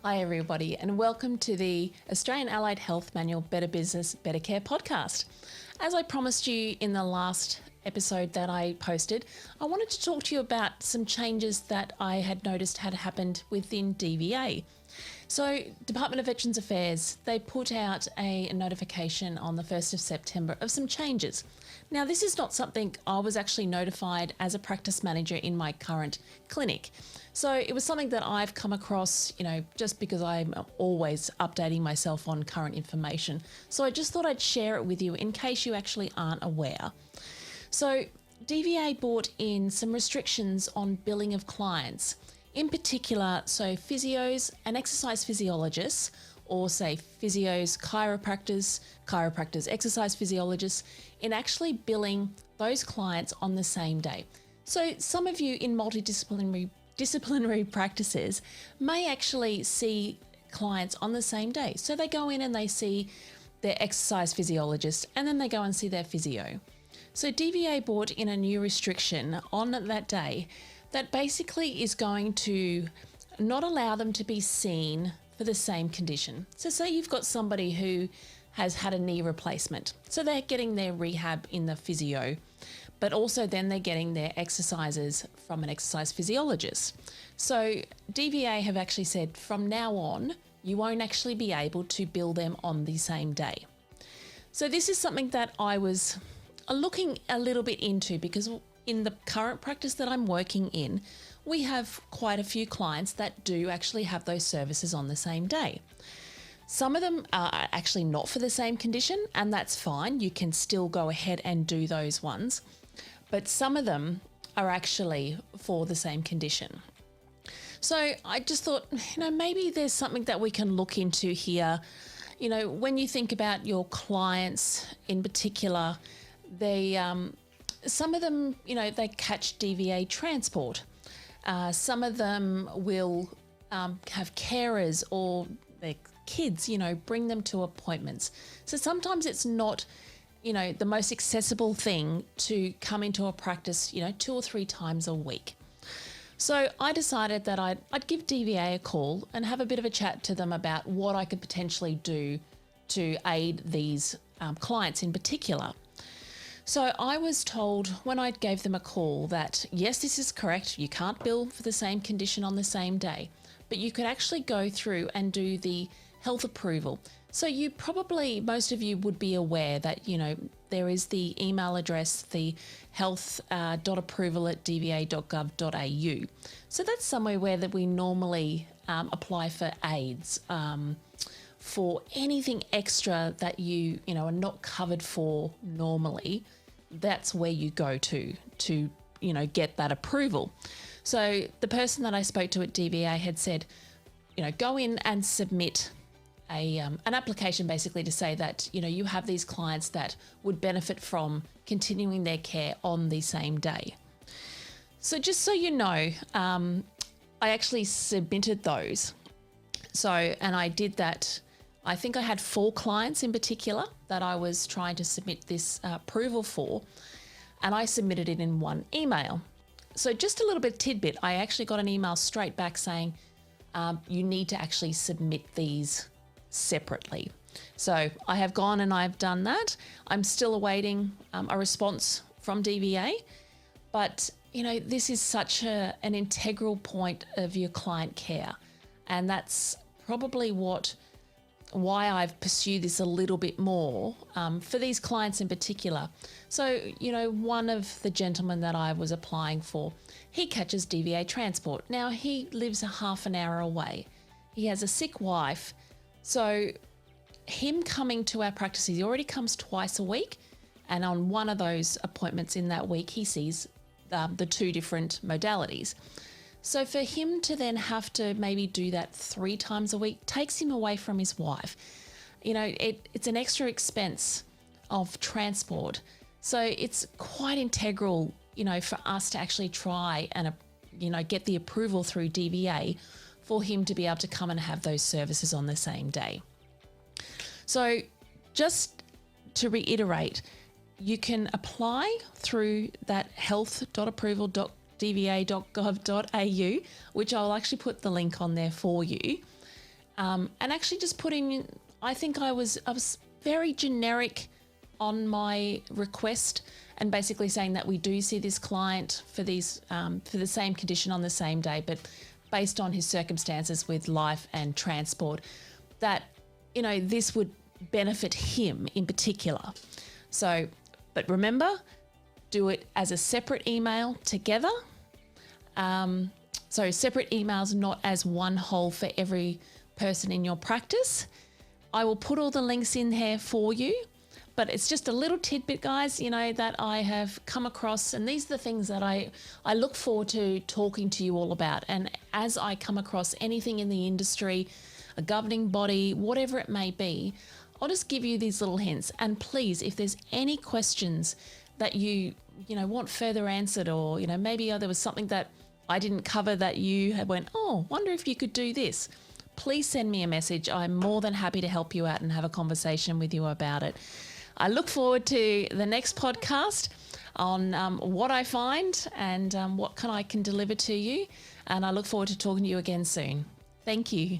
Hi everybody and welcome to the Australian Allied Health Manual Better Business, Better Care podcast. As I promised you in the last episode that I posted, I wanted to talk to you about some changes that I had noticed had happened within DVA. So Department of Veterans Affairs, they put out a notification on the 1st of September of some changes. Now this is not something I was actually notified as a practice manager in my current clinic. So it was something that I've come across, just because I'm always updating myself on current information. So I just thought I'd share it with you in case you actually aren't aware. So DVA brought in some restrictions on billing of clients. In particular, so physios and exercise physiologists, or say physios, chiropractors, exercise physiologists, in actually billing those clients on the same day. So some of you in multidisciplinary practices may actually see clients on the same day. So they go in and they see their exercise physiologist and then they go and see their physio. So DVA brought in a new restriction on that day that basically is going to not allow them to be seen for the same condition. So say you've got somebody who has had a knee replacement. So they're getting their rehab in the physio, but also then they're getting their exercises from an exercise physiologist. So DVA have actually said from now on, you won't actually be able to bill them on the same day. So this is something that I was looking a little bit into because in the current practice that I'm working in, we have quite a few clients that do actually have those services on the same day. Some of them are actually not for the same condition, and that's fine. You can still go ahead and do those ones. But some of them are actually for the same condition. So I just thought, maybe there's something that we can look into here. When you think about your clients in particular, some of them, they catch DVA transport. Some of them will have carers or their kids, bring them to appointments. So sometimes it's not, the most accessible thing to come into a practice, 2 or 3 times a week. So I decided that I'd give DVA a call and have a bit of a chat to them about what I could potentially do to aid these clients in particular. So I was told when I gave them a call that, yes, this is correct. You can't bill for the same condition on the same day, but you could actually go through and do the health approval. So most of you would be aware that, there is the email address, the health.approval@dva.gov.au. So that's somewhere where that we normally apply for aids, for anything extra that you are not covered for normally. That's where you go to get that approval. So the person that I spoke to at DVA had said, go in and submit an application basically to say that, you have these clients that would benefit from continuing their care on the same day. So just so you know, I actually submitted those. And I did that. I think I had 4 clients in particular that I was trying to submit this approval for, and I submitted it in one email. So just a little bit tidbit, I actually got an email straight back saying you need to actually submit these separately. So I have gone and I've done that. I'm still awaiting a response from DVA, but this is such an integral point of your client care, and that's probably why I've pursued this a little bit more for these clients in particular. So, one of the gentlemen that I was applying for, he catches DVA transport. Now, he lives a half an hour away. He has a sick wife. So him coming to our practice, he already comes twice a week. And on one of those appointments in that week, he sees the 2 different modalities. So for him to then have to maybe do that 3 times a week takes him away from his wife. It's an extra expense of transport. So it's quite integral, for us to actually try and, get the approval through DVA for him to be able to come and have those services on the same day. So just to reiterate, you can apply through that health.approval.dva.gov.au, which I'll actually put the link on there for you. and actually just putting, I think I was very generic on my request, and basically saying that we do see this client for these for the same condition on the same day, but based on his circumstances with life and transport, that, you know, this would benefit him in particular. So, but remember, do it as a separate email together. So separate emails, not as one whole for every person in your practice. I will put all the links in here for you, but it's just a little tidbit, guys, you know, that I have come across, and these are the things that I look forward to talking to you all about. And as I come across anything in the industry, a governing body, whatever it may be, I'll just give you these little hints. And please, if there's any questions that you want further answered, or, you know, maybe there was something that I didn't cover that you had went, oh, wonder if you could do this, please send me a message. I'm more than happy to help you out and have a conversation with you about it. I look forward to the next podcast on what I find and what I can deliver to you. And I look forward to talking to you again soon. Thank you.